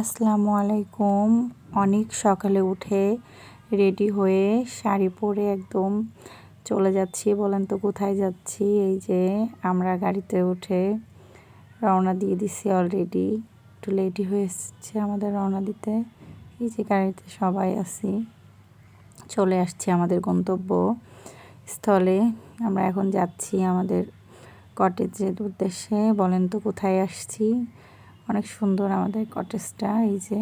আসসালামু আলাইকুম। অনেক সকালে উঠে রেডি হয়ে শাড়ি পরে একদম চলে যাচ্ছি। বলেন তো কোথায় যাচ্ছি? এই যে আমরা গাড়িতে উঠে রওনা দিয়ে দিছি অলরেডি। একটু লেটই হয়েছে আমাদের রওনা দিতে। এই যে গাড়িতে সবাই আছি, চলে আসছি আমাদের গন্তব্য স্থলে। আমরা এখন যাচ্ছি আমাদের কটেজের উদ্দেশ্যে। বলেন তো কোথায় আসছি? অনেক সুন্দর আমাদের কটেজটা। এই যে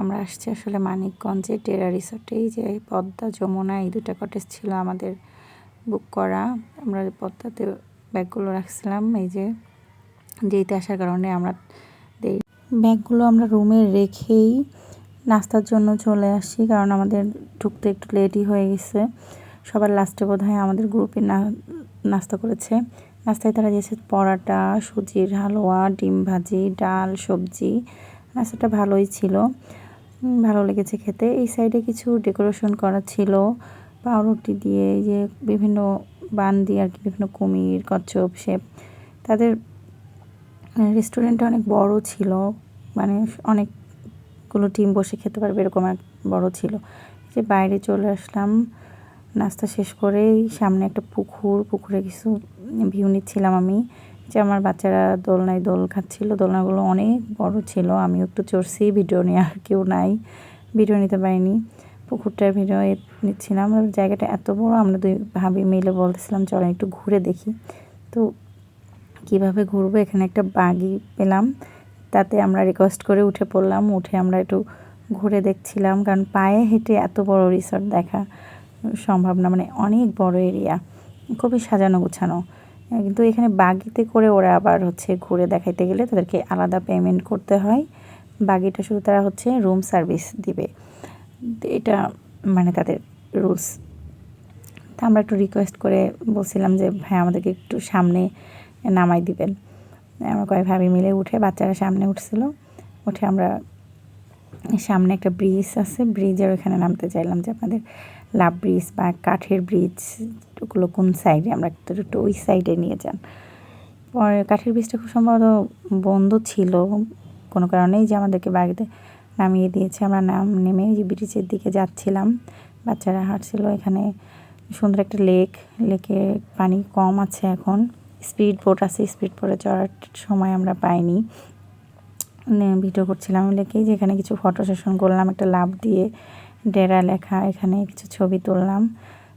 আমরা আসছি আসলে মানিকগঞ্জে টেরা রিসোর্টে। এই যে পদ্মা যমুনা এই দুটা কটেজ ছিল আমাদের বুক করা। আমরা পদ্মাতে ব্যাগগুলো রাখছিলাম। এই যে যেতে আসার কারণে আমরা ব্যাগগুলো আমরা রুমে রেখেই নাস্তার জন্য চলে আসি, কারণ আমাদের ঢুকতে একটু লেটই হয়ে গেছে। সবার লাস্টে বোধহয় আমাদের গ্রুপে নাস্তা করেছে। নাস্তায় তারা দিয়েছে পরাটা, সুজির হালুয়া, ডিম ভাজি, ডাল, সবজি। নাস্তাটা ভালোই ছিল, ভালো লেগেছে খেতে। এই সাইডে কিছু ডেকোরেশন করা ছিল পাউরুটি দিয়ে, এই যে বিভিন্ন বান দিয়ে আর কি, বিভিন্ন কুমির, কচ্ছপ, শেপ। তাদের রেস্টুরেন্টটা অনেক বড় ছিল, মানে অনেকগুলো টিম বসে খেতে পারবে এরকম এক বড় ছিল। যে বাইরে চলে আসলাম নাস্তা শেষ করেই। সামনে একটা পুকুরে কিছু ভিউ নিচ্ছিলাম আমি। যে আমার বাচ্চারা দোলনায় দোল খাচ্ছিল। দোলনাগুলো অনেক বড় ছিল, আমিও একটু চড়ছি। ভিডিও নেওয়ার কেউ নাই, ভিডিও নিতে পারিনি। পুকুরটার ভিডিও নিচ্ছিলাম। জায়গাটা এত বড়, আমরা দুই ভাবি মিলে বলতেছিলাম চলেন একটু ঘুরে দেখি। তো কিভাবে ঘুরবো, এখানে একটা বাগি পেলাম, তাতে আমরা রিকোয়েস্ট করে উঠে পড়লাম। উঠে আমরা একটু ঘুরে দেখছিলাম, কারণ পায়ে হেঁটে এত বড় রিসর্ট দেখা সম্ভব না, মানে অনেক বড় এরিয়া, খুবই সাজানো গোছানো। কিন্তু এখানে বাগিতে করে ওরা আবার ঘুরে দেখাইতে গেলে তাদেরকে আলাদা পেমেন্ট করতে হয়। বাগিটা শুধু তারা রুম সার্ভিস দিবে, এটা মানে তাদের রুলস। তা আমরা একটু রিকোয়েস্ট করে বলছিলাম যে ভাই আমাদেরকে একটু সামনে নামাই দিবেন। আমরা কয়েক ভাবি মিলে উঠে, বাচ্চারা সামনে উঠছিল, উঠে আমরা সামনে একটা ব্রিজ আছে, ব্রিজের ওখানে নামতে চাইলাম যে আপনাদের লাভ ব্রিজ বা কাঠের ব্রিজ ওগুলো কোন সাইডে, আমরা একটু ওই সাইডে নিয়ে যান। পরে কাঠের ব্রিজটা খুব সম্ভবত বন্ধ ছিল কোনো কারণেই, যে আমাদেরকে বাড়িতে নামিয়ে দিয়েছে। আমরা নেমে যে ব্রিজের দিকে যাচ্ছিলাম, বাচ্চারা হাঁটছিল। এখানে সুন্দর একটা লেকে পানি কম আছে এখন। স্পিড বোট আছে, স্পিড বোটে চড়ার সময় আমরা পাইনি। ভিডিও করছিলাম লেকেই, যেখানে কিছু ফটো সেশন করলাম, একটা লাভ দিয়ে ডেরা লেখা, এখানে কিছু ছবি তুললাম।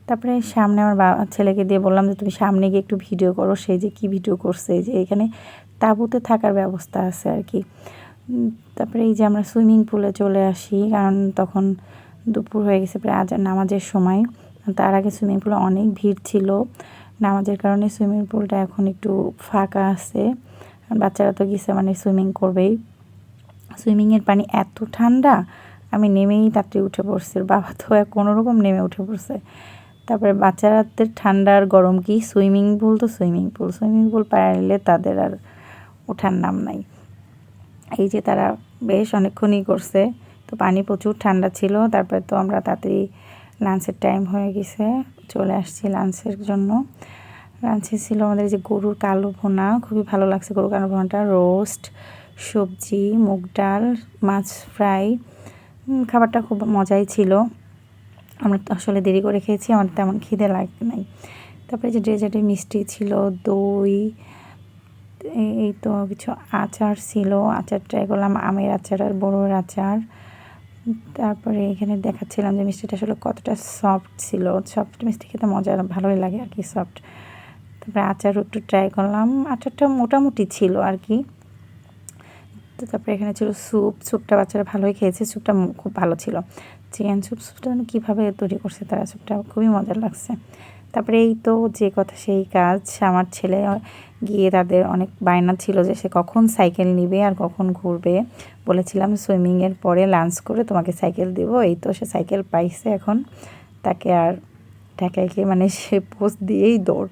তারপরে সামনে আমার ছেলেকে দিয়ে বললাম যে তুমি সামনে গিয়ে একটু ভিডিও করো। সে যে কি ভিডিও করছে, যে এখানে তাঁবুতে থাকার ব্যবস্থা আছে আর কি। তারপরে এই যে আমরা সুইমিং পুলে চলে আসি, কারণ তখন দুপুর হয়ে গেছে, প্রায় নামাজের সময়। তার আগে সুইমিং পুলে অনেক ভিড় ছিল, নামাজের কারণে সুইমিং পুলটা এখন একটু ফাঁকা আছে। বাচ্চারা তো গেছে মানে সুইমিং করবেই। সুইমিংয়ের পানি এত ঠান্ডা, আমি নেমেই তাতে উঠে পড়ছি। বাবা তো কোনোরকম নেমে উঠে পড়ছে। তারপরে বাচ্চারাদের ঠান্ডা আর গরম কি, সুইমিং পুল পারলে তাদের আর ওঠার নাম নাই। এই যে তারা বেশ অনেকক্ষণই করছে, তো পানি প্রচুর ঠান্ডা ছিল। তারপরে তো আমরা তাড়াতাড়ি লাঞ্চের টাইম হয়ে গেছে, চলে আসছি লাঞ্চের জন্য। লাঞ্চে ছিল আমাদের যে গরুর কালো ভুনা, খুবই ভালো লাগছে গরুর কালো ভুনাটা, রোস্ট, সবজি, মুগ ডাল, মাছ ফ্রাই। খাবারটা খুব মজাই ছিল। আমরা তো আসলে দেরি করে খেয়েছি, আমাদের তেমন খিদে লাগে নাই। তারপরে যে ডেজার্টে মিষ্টি ছিল, দই, এই তো কিছু আচার ছিল। আচার ট্রাই করলাম, আমের আচার আর বড়োর আচার। তারপরে এখানে দেখাচ্ছিলাম যে মিষ্টিটা আসলে কতটা সফট ছিল। সফট মিষ্টি খেতে মজা, ভালোই লাগে আর কি, সফট। তারপরে আচারও একটু ট্রাই করলাম, আচারটা মোটামুটি ছিল আর কি। তো তারপরে এখানে ছিল স্যুপটা বাচ্চারা ভালোই খেয়েছে, স্যুপটা খুব ভালো ছিল। চিকেন স্যুপটা কীভাবে তৈরি করছে তারা, স্যুপটা খুবই মজার লাগছে। তারপরে এই তো যে কথা সেই কাজ, আমার ছেলে গিয়ে তাদের অনেক বায়না ছিল যে সে কখন সাইকেল নিবে আর কখন ঘুরবে। বলেছিলাম সুইমিংয়ের পরে লাঞ্চ করে তোমাকে সাইকেল দেবো। এই তো সে সাইকেল পাইছে এখন, তাকে আর ঠেকাইকে মানে সে পোস্ট দিয়েই দৌড়।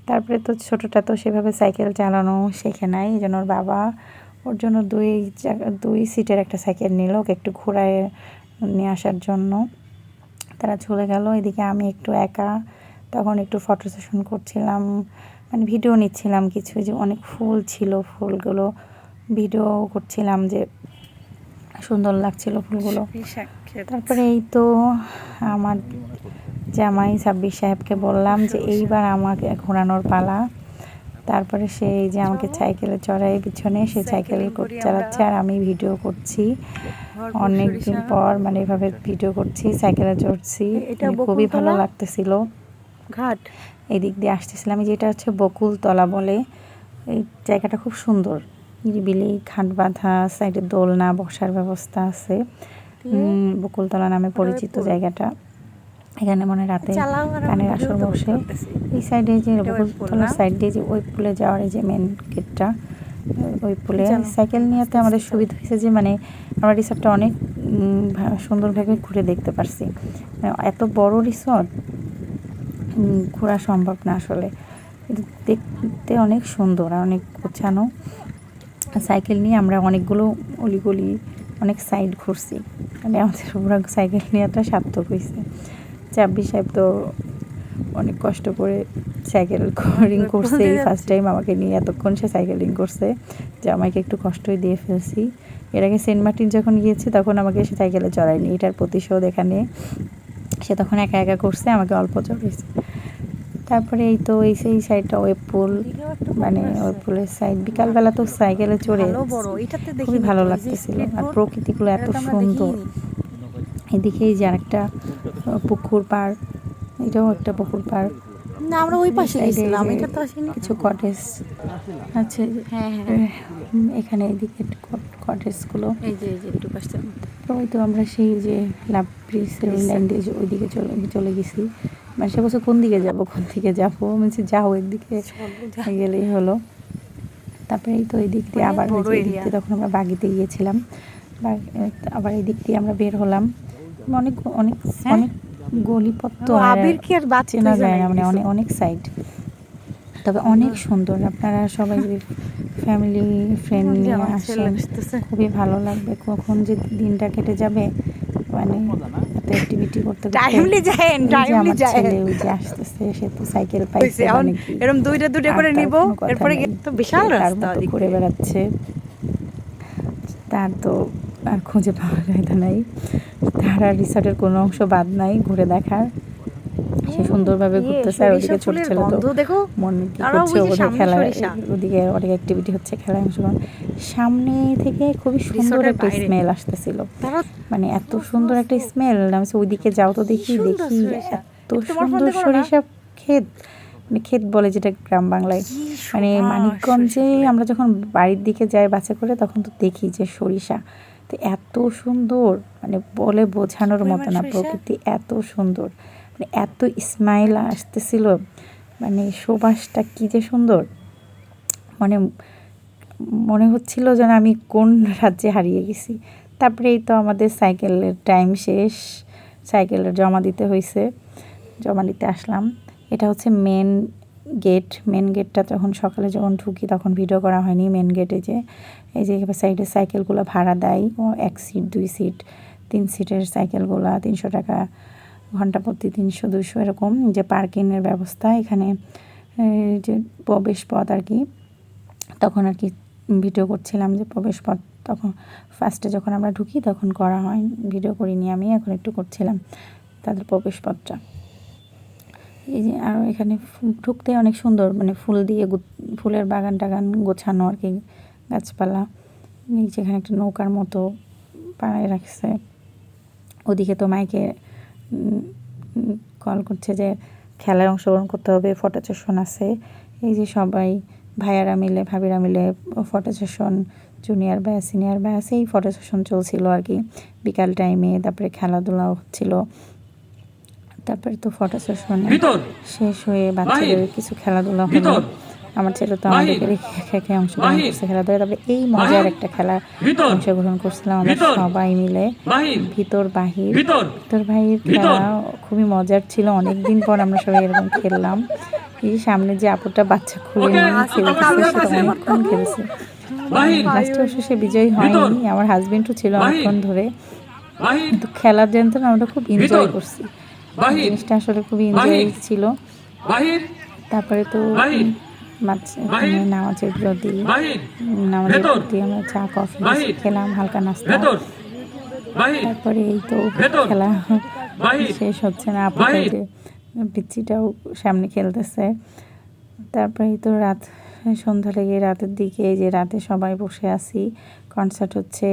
তারপরে তো ছোটোটা তো সেভাবে সাইকেল চালানো শেখে নাই, এই জন্য ওর বাবা ওর জন্য দুই সিটের একটা সাইকেল নিল, ওকে একটু ঘোরায় নিয়ে আসার জন্য। তারা চলে গেল। এদিকে আমি একটু একা, তখন একটু ফটো সেশন করছিলাম, মানে ভিডিও নিচ্ছিলাম কিছু, যে অনেক ফুল ছিল, ফুলগুলো ভিডিও করছিলাম, যে সুন্দর লাগছিল ফুলগুলো। তারপরে এই তো আমার জামাই সাব্বির সাহেবকে বললাম যে এইবার আমাকে ঘোরানোর পালা। তারপরে সে এই যে আমাকে সাইকেলে চড়াই, পিছনে সে সাইকেল চালাচ্ছে আর আমি ভিডিও করছি। অনেক দিন পর মানে এভাবে ভিডিও করছি, সাইকেলে চড়ছি, খুবই ভালো লাগতেছিল। ঘাট এদিক দিয়ে আসতেছিলাম, যেটা হচ্ছে বকুলতলা বলে। এই জায়গাটা খুব সুন্দর, নিরিবিলি, ঘাট বাঁধা, সাইডে দোলনা, বসার ব্যবস্থা আছে। বকুলতলা নামে পরিচিত জায়গাটা। এখানে মনে রাতে গানের আসর বসে। এই সাইডে যে বকুলতলার সাইড দিয়ে যে ওই পুলে যাওয়ার এই যে মেন গেটটা, ওই পুলে সাইকেল নিয়েতে আমাদের সুবিধা হয়েছে যে মানে আমরা রিসর্টটা অনেক সুন্দরভাবে ঘুরে দেখতে পারছি। এত বড় রিসর্ট ঘোরা সম্ভব না আসলে, কিন্তু দেখতে অনেক সুন্দর আর অনেক গোছানো। সাইকেল নিয়ে আমরা অনেকগুলো অলিগলি, অনেক সাইড ঘুরছি, মানে আমাদের পুরো সাইকেল নিয়েটা সার্থক হয়েছে। সাব্বির সাহেব তো অনেক কষ্ট করে সাইকেলিং করছে, এই ফার্স্ট টাইম আমাকে নিয়ে এতক্ষণ সে সাইকেলিং করছে, যে আমাকে একটু কষ্টই দিয়ে ফেলছি। এর আগে সেন্ট মার্টিন যখন গিয়েছি তখন আমাকে সে সাইকেলে চড়ায়নি, এটার প্রতিশোধ এখানে। সে তখন একা একা করছে, আমাকে অল্প চড়েছে। তারপরে এই তো এই সেই সাইডটা ওয়েব পুল, মানে ওয়েব পুলের সাইড। বিকালবেলা তো সাইকেলে চড়ে খুবই ভালো লাগতেছিল, আর প্রকৃতিগুলো এত সুন্দর। এদিকে এই যে আরেকটা পুকুর পাড়, এটাও একটা পুকুর পাড়। না আমরা ওই পাশে গেছিলাম, এটা তো আসেনি। কিছু কটেজ আছে, এখানে এদিকে কটেজগুলো, এই যে একটু পাশে। ওই তো আমরা সেই যে লাভ ব্রিজের ওই লাইন দিয়ে ওইদিকে চলে গেছি। মানে সে বলছে কোন দিকে যাবো বলছি যাও একদিকে গেলেই হলো। তারপরে এই তো এই দিক দিয়ে আবার এই দিক দিয়ে তখন আমরা বাগিতে গিয়েছিলাম, আবার এই দিক দিয়ে আমরা বের হলাম। অনেক অনেক অনেক গলিপথ চেনা যায় না, মানে অনেক সাইড, তবে অনেক সুন্দর। আপনারা সবাই যদি ফ্যামিলি ফ্রেন্ড নিয়ে আসেন খুবই ভালো লাগবে। কখন যে দিনটা কেটে যাবে মানে এত অ্যাক্টিভিটি করতে করতে। আমার ছেলে ওই যে আসতেছে, সে তো সাইকেল পাইছে, মানে এরকম দুইটা করে নিব, এরপরে তো বিশাল রাস্তা ঘুরে বেড়াচ্ছে, তার তো আর খুঁজে পাওয়া যায় নাই। তার আর রিসর্টের কোনো অংশ বাদ নাই ঘুরে দেখার। সে সুন্দরভাবে ঘুরতেছে, আর ওদিকে ছোট ছেলে তো মন কি করছে, ওদের খেলা, ওদিকে অনেক অ্যাক্টিভিটি হচ্ছে, খেলায় অংশগ্রহণ। সামনে থেকে খুবই সুন্দর একটা স্মেল আসতেছিল, মানে এত সুন্দর একটা স্মেল। আমি ওইদিকে যাও তো দেখি এত সুন্দর সরিষা ক্ষেত, মানে ক্ষেত বলে যেটা গ্রাম বাংলায়, মানে মানিকগঞ্জে আমরা যখন বাড়ির দিকে যাই বাসে করে তখন তো দেখি যে সরিষা, তো এত সুন্দর, মানে বলে বোঝানোর মতো না, প্রকৃতি এত সুন্দর, মানে এত স্মাইল আসতেছিল, মানে সুবাসটা কি যে সুন্দর, মানে মনে হচ্ছিল যেন আমি কোন রাজ্যে হারিয়ে গেছি। তারপরে এই তো আমাদের সাইকেলের টাইম শেষ, সাইকেলের জমা দিতে হয়েছে, জমা দিতে আসলাম। এটা হচ্ছে মেন গেটটা যখন সকালে যখন ঢুকি তখন ভিডিও করা হয়নি। মেন গেটে যে এই যে সাইডে সাইকেলগুলো ভাড়া দেয়, 1 সিট 2 সিট 3 সিটের সাইকেলগুলো 300 টাকা, ঘন্টা প্রতি 300-200 এরকম। যে পার্কিংয়ের ব্যবস্থা এখানে, যে প্রবেশ পথ আর কি, তখন আর কি ভিডিও করছিলাম যে প্রবেশ পথ তখন ফার্স্টে যখন আমরা ঢুকি তখন করা হয়, ভিডিও করিনি আমি, এখন একটু করছিলাম তাদের প্রবেশ পথটা। এই যে আর এখানে ঢুকতে অনেক সুন্দর, মানে ফুল দিয়ে ফুলের বাগান টাগান গোছানো আর কি, গাছপালা। যেখানে একটা নৌকার মতো বানায় রাখছে। ওদিকে তো মাইকে কল করছে যে খেলায় অংশগ্রহণ করতে হবে, ফটো সেশন আছে। এই যে সবাই ভাইয়ারা মিলে ভাবিরা মিলে photo session, junior batch senior batch, এই ফটো সেশন চলছিল আর কি বিকাল টাইমে। তারপরে খেলাধুলাও হচ্ছিল। তারপরে তো ফটো সেশন শেষ হয়ে বাচ্চাদের কিছু খেলাধুলা হলো। আমার ছেলে তো আমাদেরকে রেখে অংশগ্রহণ করছে খেলাধুলা। তারপরে এই মজার একটা খেলা অংশগ্রহণ করছিলাম আমরা সবাই মিলে, ভিতর বাহির খেলা খুবই মজার ছিল। অনেকদিন পর আমরা সবাই এরকম খেললাম। এই সামনে যে আপুটা বাচ্চা খুলে নিয়ে খেলতেছে, সেটা অনেকক্ষণ খেলছে। লাস্টে অবশ্য সে বিজয়ী হয়নি, আমার হাজবেন্ডও ছিল অনেকক্ষণ ধরে, কিন্তু খেলার যন্ত্রণা আমরা খুব এনজয় করছি, জিনিসটা আসলে খুবই এনজয় ছিল। তারপরে তো নামাজের প্রতি আমরা চা কফি খেলাম, হালকা নাস্তা। তারপরে এই তো খেলা শেষ হচ্ছে না, আপাতত পিচ্চিটাও সামনে খেলতেছে। তারপরে এই তো রাত, সন্ধ্যা লেগে রাতের দিকে, যে রাতে সবাই বসে আছি, কনসার্ট হচ্ছে,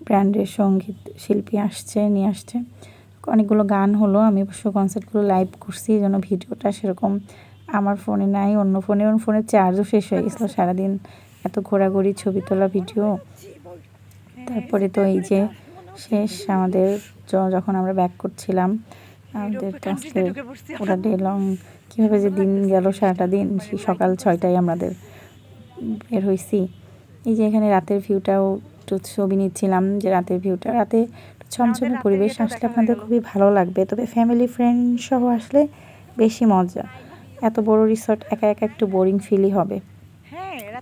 ব্র্যান্ডের সঙ্গীত শিল্পী আসছে, নিয়ে আসছে, অনেকগুলো গান হলো। আমি অবশ্য কনসার্টগুলো লাইভ করছি, এই জন্য ভিডিওটা সেরকম আমার ফোনে নাই, অন্য ফোনের চার্জও শেষ হয়ে গেছিলো সারাদিন এত ঘোরাঘুরি, ছবি তোলা, ভিডিও। তারপরে তো এই যে শেষ আমাদের, যখন আমরা ব্যাক করছিলাম আমাদের আজকের পুরা ডে লং, কীভাবে যে দিন গেল, সারাটা দিন, সেই সকাল 6টায় আমাদের বের হয়েছি। এই যে এখানে রাতের ভিউটাও একটু ছবি নিচ্ছিলাম, যে রাতের ভিউটা, রাতে ছমছমে পরিবেশ আসলে আপনাদের খুবই ভালো লাগবে, তবে ফ্যামিলি ফ্রেন্ড সহ আসলে বেশি মজা। এত বড় রিসর্ট একা একা একটু বোরিং ফিলই হবে,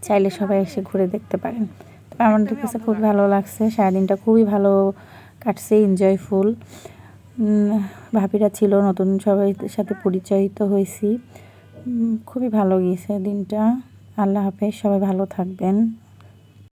চাইলে সবাই এসে ঘুরে দেখতে পারেন। তবে আমাদের কাছে খুব ভালো লাগছে, সারাদিনটা খুবই ভালো কাটছে, এনজয়ফুল। ভাবিরা ছিল, নতুন সবাই সাথে পরিচয়িত হয়েছি, খুবই ভালো গিয়েছে দিনটা। আল্লাহ হাফেজ, সবাই ভালো থাকবেন।